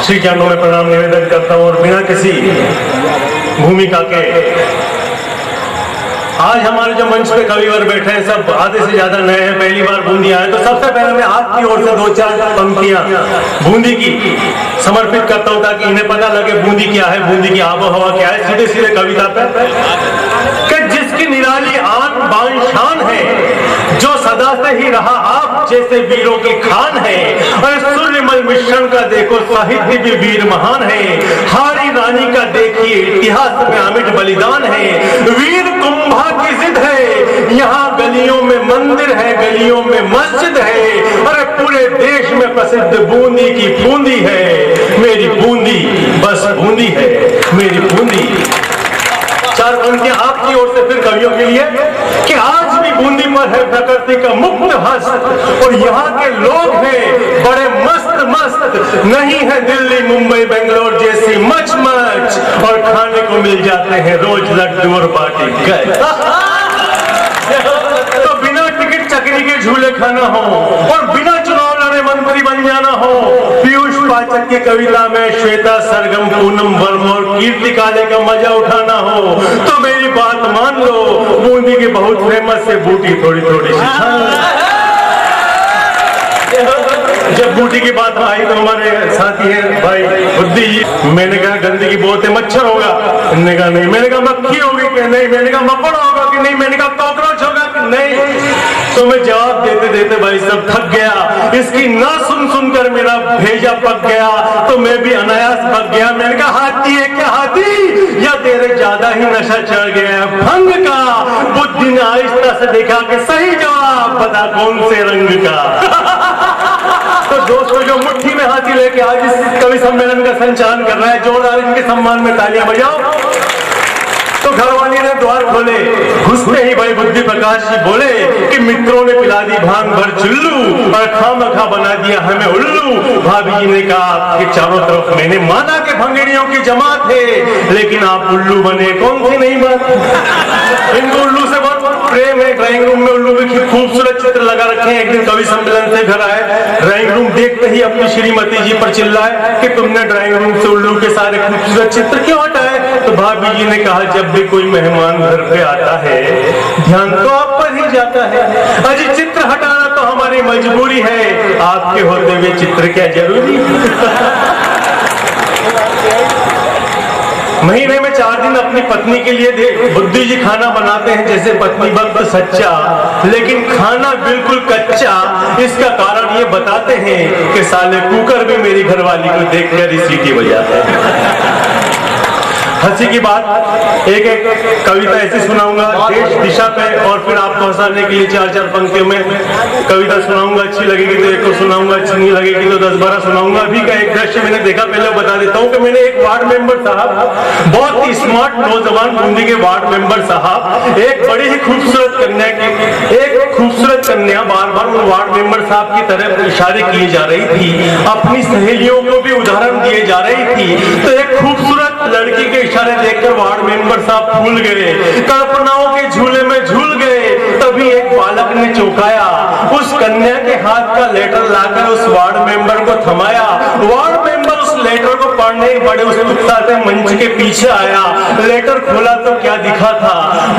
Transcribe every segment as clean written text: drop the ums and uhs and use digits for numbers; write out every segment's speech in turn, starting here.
श्री चरणों में प्रणाम निवेदन करता हूँ और बिना किसी भूमिका के आज हमारे जो मंच पे कविवर बैठे हैं सब आधे से ज्यादा नए हैं, पहली बार बूंदी आए। तो सबसे पहले मैं आपकी ओर से 2-4 पंक्तियां बूंदी की समर्पित करता हूं ताकि इन्हें पता लगे बूंदी क्या है, बूंदी की आबो हवा क्या है। सीधे सीधे कविता पे कि जिसकी निराली आन बान शान है, जो सदा से ही रहा आप जैसे वीरों की खान है, और सूर्यमल मिश्रण का देखो साहित्य भी वीर महान है। हारी रानी का देखिए इतिहास में अमिट बलिदान है। वीर कुंभा की जिद है, यहाँ गलियों में मंदिर है, गलियों में मस्जिद है। अरे पूरे देश में प्रसिद्ध बूंदी की बूंदी है, मेरी बूंदी बस बूंदी है, मेरी बूंदी। 4 पंक्तियां आपकी ओर से फिर कवियों के लिए कि आज भी बूंदी पर है प्रकृति का मुक्त हस्त, और यहाँ के लोग हैं बड़े मस्त मस्त। नहीं है दिल्ली मुंबई बेंगलोर जैसी मच मच, और खाने को मिल जाते हैं रोज लड्डू और बाटी गए। तो बिना टिकट चकरी के झूले खाना हो और बिना चुनाव लड़े मंत्री बन जाना हो, पीयूष पाठक की कविता में श्वेता सरगम पूनम वर्मा और कीर्ति काले का मजा उठाना हो, तो मेरी बात मान लो, बूंदी की बहुत फेमस है बूटी थोड़ी थोड़ी सी। जब बूटी की बात आई तो हमारे साथी हैं भाई बुद्धि जी, मैंने कहा गंदगी बहुत है, मच्छर होगा, मैंने कहा नहीं, मैंने कहा मक्खी होगी कि नहीं, मैंने कहा मकोड़ा होगा कि नहीं, मैंने कहा कॉकरोच होगा कि नहीं। तो मैं जवाब देते देते भाई सब थक गया, इसकी ना सुन सुनकर मेरा भेजा पक गया, तो मैं भी अनायास पक गया। मैंने कहा हाथी है क्या हाथी, या तेरे ज्यादा ही नशा चढ़ गया भंग का। बुद्धि ने आहिस्ता से देखा कि सही जवाब बता कौन से रंग का। तो दोस्तों जो मुट्ठी में हाथी लेके आज इस कवि सम्मेलन का संचालन कर रहा है, जोरदार इनके सम्मान में तालियां बजाओ। तो घरवाली ने द्वार खोले, घुसते ही भाई बुद्धि प्रकाश जी बोले कि मित्रों ने पिला दी भांग भर चुल्लू और खामखा बना दिया हमें उल्लू। भाभी जी ने कहा कि चारों तरफ मैंने माना कि भंगेड़ियों की जमात है, लेकिन आप उल्लू बने, कौन सी नहीं बात। इनको उल्लू से बहुत प्रेम है। ड्राइंग रूम में उल्लू के खूबसूरत चित्र लगा रखे हैं। एक दिन कवि सम्मेलन से घर आए, ड्राइंग रूम देखते ही अपनी श्रीमती जी पर चिल्लाए कि तुमने ड्राइंग रूम से उल्लू के सारे खूबसूरत चित्र क्यों हटाए। तो भाभी जी ने कहा जब भी कोई मेहमान घर पे आता है ध्यान तो आप पर ही जाता है, अजी चित्र हटाना तो हमारी मजबूरी है, आपके होते हुए चित्र क्या जरूरी। महीने में 4 दिन अपनी पत्नी के लिए बुद्धि जी खाना बनाते हैं जैसे पत्नी भक्त सच्चा, लेकिन खाना बिल्कुल कच्चा। इसका कारण ये बताते हैं कि साले कुकर भी मेरी घरवाली को देखकर ही सीटी बजाते हैं। हंसी की बात, एक एक कविता ऐसी सुनाऊंगा देश दिशा पे, और फिर आपको हंसाने के लिए 4-4 पंक्तियों में कविता सुनाऊंगा। अच्छी लगेगी तो एक को सुनाऊंगा, अच्छी नहीं लगेगी तो 10-12 सुनाऊंगा। अभी का एक दृश्य मैंने देखा, पहले बता देता हूँ कि मैंने एक वार्ड मेंबर साहब, बहुत ही स्मार्ट नौजवान बूंदी के वार्ड मेंबर साहब, एक बड़ी ही खूबसूरत कन्या की, एक खूबसूरत कन्या बार बार उन वार्ड मेंबर साहब की तरफ इशारे किए जा रही थी, अपनी सहेलियों को भी उदाहरण दिए जा रही थी। तो एक खूबसूरत लड़की के इशारे देखकर वार्ड मेंबर साहब फूल गए, कल्पनाओं के झूले में झूल गए। तभी एक बालक ने चौंकाया, उस कन्या के हाथ का लेटर लाकर उस वार्ड मेंबर को थमाया। वार्ड मेंबर उस लेटर को पढ़ने बड़े उत्सुकता से मंच के पीछे आया। लेटर खोला तो क्या दिखा था,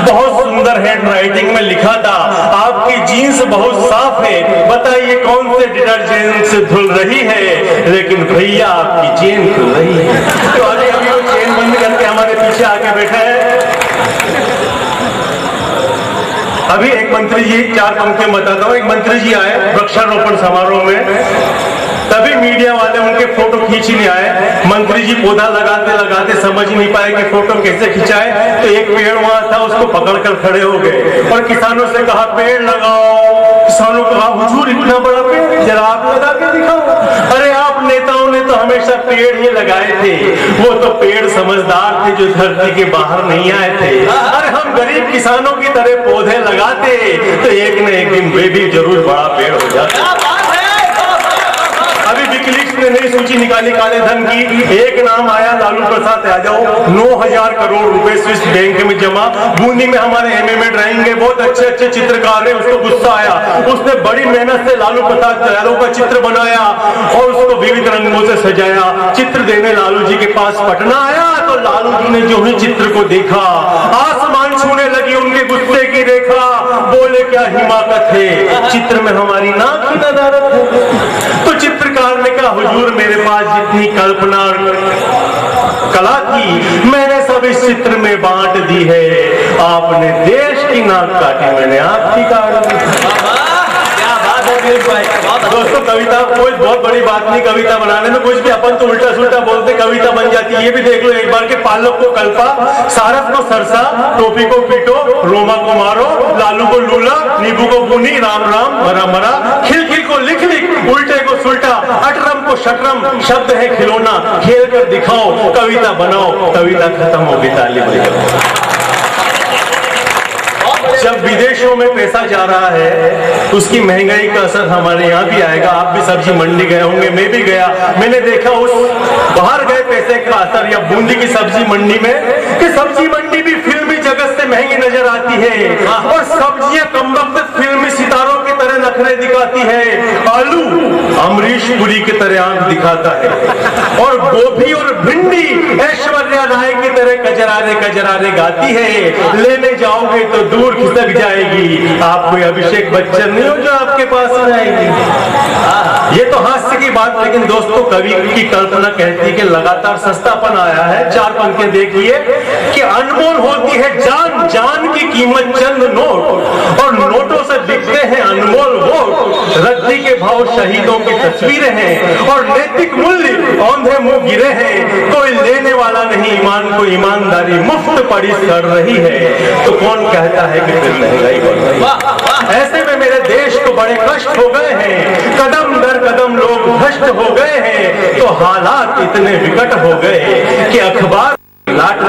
बहुत सुंदर हैंड राइटिंग में लिखा था, आपकी जीन्स बहुत साफ है, बताइए कौन से डिटर्जेंट से धुल रही है, लेकिन भैया आपकी चेन खुल रही है। तो अभी अभी वो चेन बंद करके हमारे पीछे आके बैठे हैं। अभी एक मंत्री जी, 4 पंक्तियां बताता हूँ। एक मंत्री जी आए वृक्षारोपण समारोह में, तभी मीडिया वाले उनके फोटो खींचने आए। मंत्री जी पौधा लगाते लगाते समझ नहीं पाए कि फोटो कैसे खिंचाए, तो एक पेड़ वहां था उसको पकड़कर खड़े हो गए और किसानों से कहा पेड़ लगाओ। किसानों को कहा हुजूर इतना बड़ा पेड़ जरा आप लगा के दिखाओ। अरे आप नेताओं ने तो हमेशा पेड़ ही लगाए थे, वो तो पेड़ समझदार थे जो धरती के बाहर नहीं आए थे। अरे हम गरीब किसानों की तरह पौधे लगाते तो एक न एक दिन वे भी जरूर बड़ा पेड़ हो जाता। अभी विकिलीक्स ने नई सूची निकाली काले धन की, एक नाम आया लालू प्रसाद यादव, 9,000 करोड़ रुपए स्विस बैंक में जमा। बूंदी में हमारे एमएमए ड्राइंग है, बहुत अच्छे अच्छे चित्रकार है, उसको गुस्सा आया, उसने बड़ी मेहनत से लालू प्रसाद यादव का चित्र बनाया और उसको विविध रंगों से सजाया। चित्र देने लालू जी के पास पटना आया तो लालू जी ने जो ही चित्र को देखा, आसमान छूने लगी उनके गुस्से की रेखा। बोले क्या हिमाकत है, चित्र में हमारी नाक की नदारत है। तो चित्रकार ने कहा हुजूर मेरे पास जितनी कल्पना कला थी मैंने सब इस चित्र में बांट दी है। आपने देश की नाक काटी, मैंने आपकी काट दी। दोस्तों कविता कोई बहुत बड़ी बात नहीं, कविता बनाने में कुछ भी अपन तो उल्टा सुल्टा बोलते कविता बन जाती है। ये भी देख लो एक बार के पालक को कल्पा, सारस को सरसा, टोपी को पीटो, रोमा को मारो, लालू को लूला, नींबू को बुनी, राम राम मरा मरा, खिल खिल को लिख लिख, उल्टे को सुल्टा, अटरम को शटरम, शब्द है खिलौना, खेल कर दिखाओ, कविता बनाओ, कविता खत्म होगी, ताली बजाओ। जब विदेशों में पैसा जा रहा है उसकी महंगाई का असर हमारे यहाँ भी आएगा। आप भी सब्जी मंडी गए होंगे, मैं भी गया, मैंने देखा उस बाहर गए पैसे का असर या बूंदी की सब्जी मंडी में कि सब्जी मंडी भी फिल्मी जगत से महंगी नजर आती है और सब्जियां कमबख्त फिल्मी सितारों की तरह नखरे दिखाती है। आलू अमरीश पुरी की तरह आंख दिखाता है और गोभी और भिंडी ऐश्वर्या राय की तरह कजरारे कजरारे गाती है। लेने जाओगे तो दूर खिसक जाएगी, आप कोई अभिषेक बच्चन नहीं हो जो आपके पास आएगी। ये तो हास्य की बात, लेकिन दोस्तों कवि की कल्पना कहती है कि लगातार सस्तापन आया है। 4 पंक्तियां देखिए कि अनमोल होती है जान, जान की कीमत चंद नोट और नोटों से बिकते हैं अनमोल वोट। रद्दी के भाव शहीदों की तस्वीरें हैं और नैतिक मूल्य औंधे मुंह गिरे हैं। कोई लेने वाला नहीं ईमान को, ईमानदारी मुफ्त पड़ी कर रही है। तो कौन कहता है कि फिर महंगाई बढ़ रही है? ऐसे में मेरे देश को बड़े कष्ट हो गए हैं, कदम दर कदम लोग भ्रष्ट हो गए हैं। तो हालात इतने विकट हो गए कि अखबार लाट